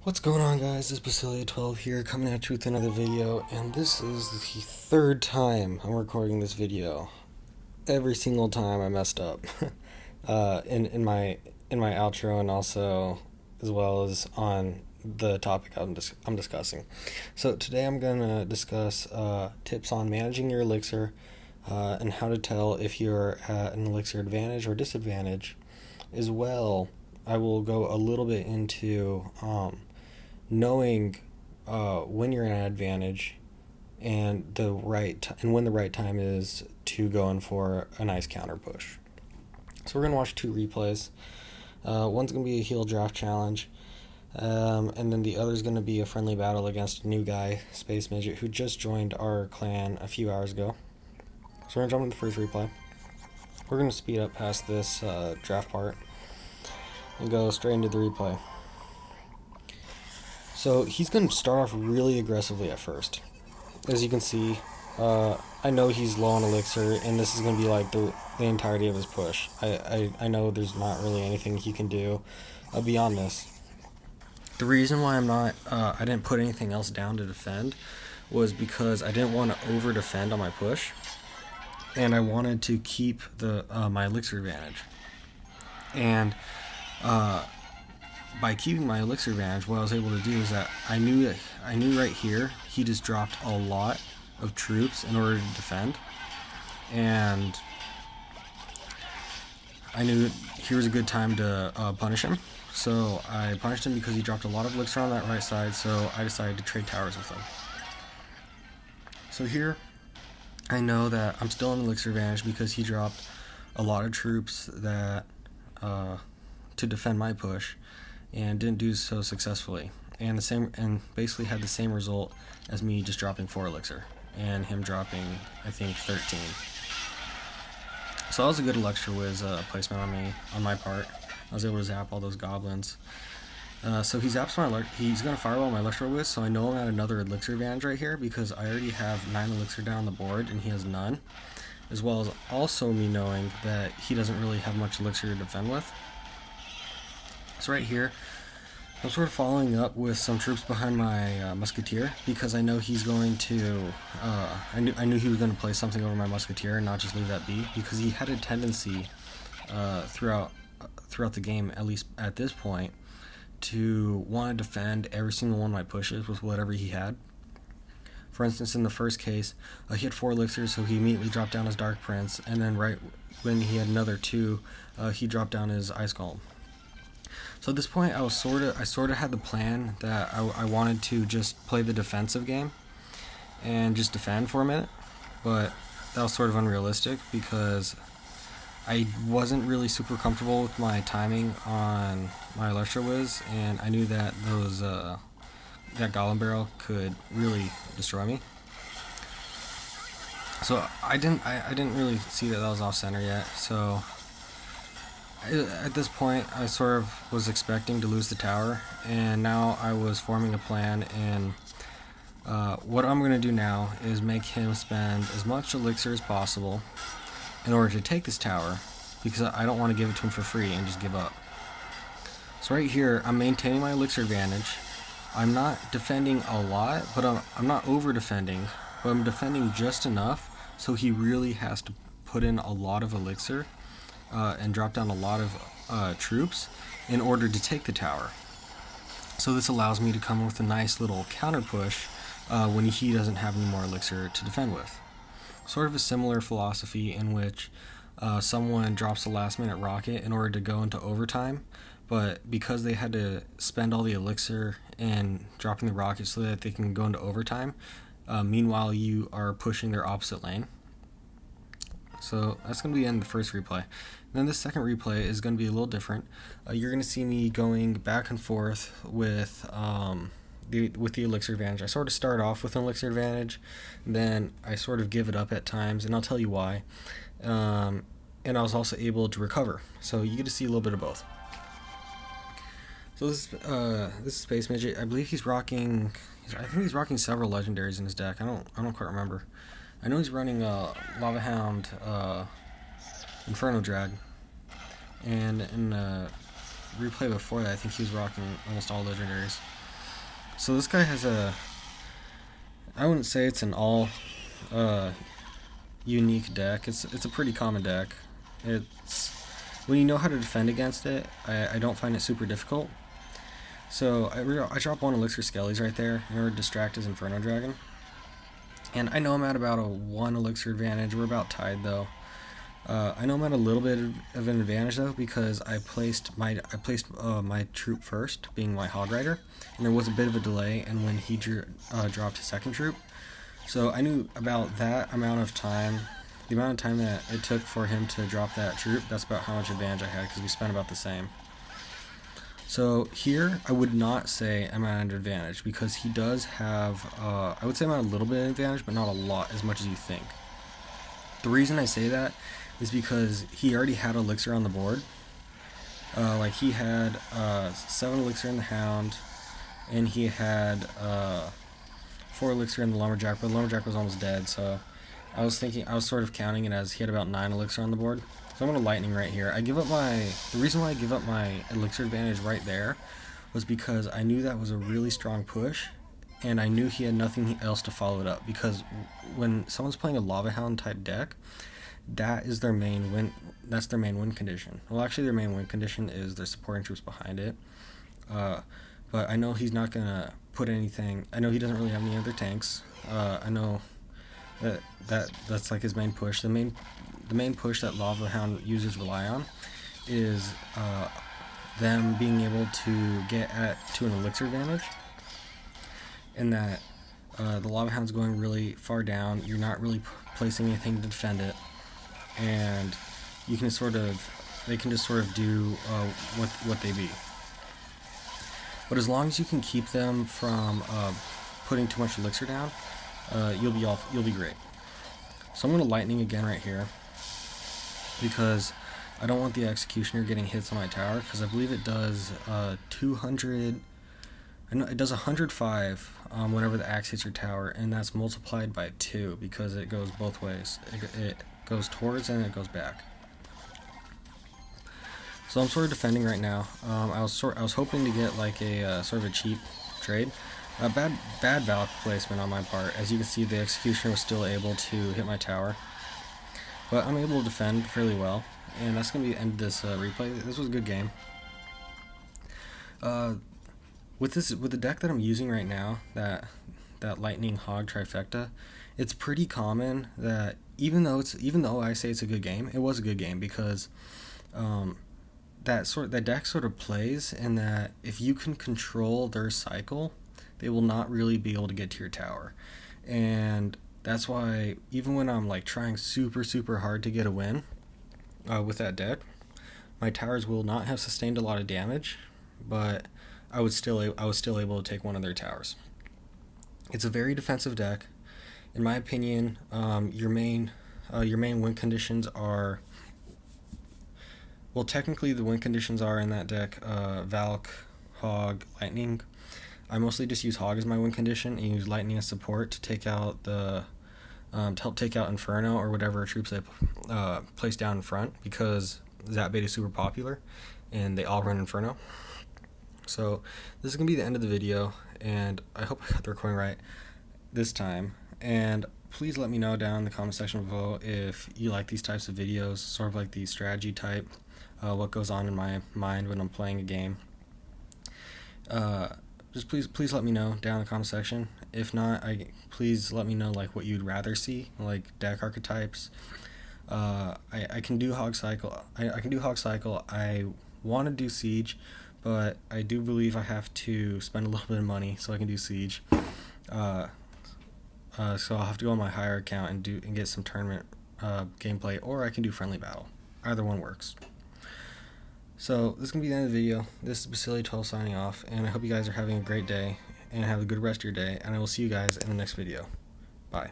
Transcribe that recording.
What's going on, guys? This is Basilia12 here, coming at you with another video, and this is the third time I'm recording this video. Every single time I messed up, in my outro, and also as well as on the topic I'm discussing. So today I'm gonna discuss tips on managing your elixir, and how to tell if you're at an elixir advantage or disadvantage. As well, I will go a little bit into knowing when you're in an advantage and when the right time is to go in for a nice counter push. So we're gonna watch two replays. One's gonna be a heal draft challenge, and then the other's gonna be a friendly battle against a new guy, Space Midget, who just joined our clan a few hours ago. So we're gonna jump into the first replay. We're gonna speed up past this draft part and go straight into the replay. So he's going to start off really aggressively at first. As you can see, I know he's low on elixir, and this is going to be like the entirety of his push. I know there's not really anything he can do beyond this. The reason why I didn't put anything else down to defend was because I didn't want to over defend on my push, and I wanted to keep my elixir advantage. And by keeping my elixir advantage, what I was able to do is that I knew right here he just dropped a lot of troops in order to defend, and I knew here was a good time to punish him. So I punished him because he dropped a lot of elixir on that right side, so I decided to trade towers with him. So here I know that I'm still in elixir advantage because he dropped a lot of troops that to defend my push, and didn't do so successfully, and basically had the same result as me just dropping 4 elixir and him dropping, I think, 13. So that was a good elixir whiz placement on my part. I was able to zap all those goblins. So he zaps he's gonna fireball my elixir whiz, so I know I'm at another elixir advantage right here because I already have 9 elixir down the board and he has none, as well as also me knowing that he doesn't really have much elixir to defend with. So right here, I'm sort of following up with some troops behind my musketeer because I know he's going to. I knew he was going to play something over my musketeer and not just leave that be, because he had a tendency throughout the game, at least at this point, to want to defend every single one of my pushes with whatever he had. For instance, in the first case, he had 4 elixirs, so he immediately dropped down his Dark Prince, and then right when he had another 2, he dropped down his Ice Golem. So at this point, I sort of had the plan that I wanted to just play the defensive game and just defend for a minute, but that was sort of unrealistic because I wasn't really super comfortable with my timing on my Electro Whiz, and I knew that that Golem Barrel could really destroy me. So I didn't really see that was off center yet. So at this point, I sort of was expecting to lose the tower, and now I was forming a plan, and what I'm going to do now is make him spend as much elixir as possible in order to take this tower, because I don't want to give it to him for free and just give up. So right here, I'm maintaining my elixir advantage. I'm not defending a lot, but I'm not over defending, but I'm defending just enough so he really has to put in a lot of elixir and drop down a lot of troops in order to take the tower. So this allows me to come with a nice little counter push when he doesn't have any more elixir to defend with. Sort of a similar philosophy in which someone drops a last minute rocket in order to go into overtime, but because they had to spend all the elixir in dropping the rocket so that they can go into overtime, meanwhile you are pushing their opposite lane. So that's going to be in the first replay. And then the second replay is going to be a little different. You're going to see me going back and forth with the elixir advantage. I sort of start off with an elixir advantage, then I sort of give it up at times, and I'll tell you why. And I was also able to recover. So you get to see a little bit of both. So this is Space Midget. I believe he's rocking. I think he's rocking several legendaries in his deck. I don't quite remember. I know he's running Lava Hound, Inferno Drag, and in replay before that, I think he was rocking almost all legendaries. So this guy has I wouldn't say it's an all uh, unique deck. It's a pretty common deck. It's when you know how to defend against it, I don't find it super difficult. So I drop one Elixir Skellies right there in order to distract his Inferno Dragon. And I know I'm at about a 1 Elixir advantage. We're about tied though. I know I'm at a little bit of an advantage though because I placed my troop first, being my Hog Rider, and there was a bit of a delay in when he dropped his second troop. So I knew about that amount of time, the amount of time that it took for him to drop that troop. That's about how much advantage I had because we spent about the same. So here, I would not say I'm at an advantage because he does have, I would say I'm at a little bit of advantage, but not a lot, as much as you think. The reason I say that is because he already had Elixir on the board. Like he had 7 Elixir in the Hound, and he had 4 Elixir in the Lumberjack, but the Lumberjack was almost dead, so I was sort of counting it as he had about 9 Elixir on the board. So I'm going to Lightning right here. The reason why I give up my Elixir advantage right there was because I knew that was a really strong push, and I knew he had nothing else to follow it up, because when someone's playing a Lava Hound type deck, that's their main win condition. Well, actually their main win condition is their supporting troops behind it. But I know he's not going to put anything, I know he doesn't really have any other tanks. I know that's like his main push. The main push that Lava Hound users rely on is them being able to get to an Elixir advantage, and that the Lava Hound's going really far down. You're not really placing anything to defend it, and they can just sort of do what they be. But as long as you can keep them from putting too much Elixir down, you'll be great. So I'm going to Lightning again right here because I don't want the Executioner getting hits on my tower, because I believe it does 200. I know it does 105 whenever the axe hits your tower, and that's multiplied by 2 because it goes both ways. It goes towards and it goes back. So I'm sort of defending right now. I was hoping to get like a sort of a cheap trade. Bad Valk placement on my part. As you can see, the Executioner was still able to hit my tower, but I'm able to defend fairly well, and that's going to be the end of this replay. This was a good game. With the deck that I'm using right now, that Lightning Hog trifecta, it's pretty common that even though I say it's a good game, it was a good game because that deck sort of plays in that if you can control their cycle, they will not really be able to get to your tower. And that's why even when I'm like trying super hard to get a win with that deck, my towers will not have sustained a lot of damage, but I was still able to take one of their towers. It's a very defensive deck. In my opinion, your main win conditions are, well, technically the win conditions are in that deck Valk, Hog, Lightning. I mostly just use Hog as my win condition and use Lightning as support to take out to help take out Inferno or whatever troops I place down in front, because Zap Bait is super popular and they all run Inferno. So this is going to be the end of the video, and I hope I got the recording right this time. And please let me know down in the comment section below if you like these types of videos, sort of like the strategy type, what goes on in my mind when I'm playing a game. Just please let me know down in the comment section. If not, please let me know like what you'd rather see, like deck archetypes. I can do Hog Cycle. I can do Hog Cycle. I want to do Siege, but I do believe I have to spend a little bit of money so I can do Siege. So I'll have to go on my higher account and get some tournament gameplay, or I can do Friendly Battle. Either one works. So this is going to be the end of the video. This is Basili12 signing off, and I hope you guys are having a great day and have a good rest of your day, and I will see you guys in the next video. Bye.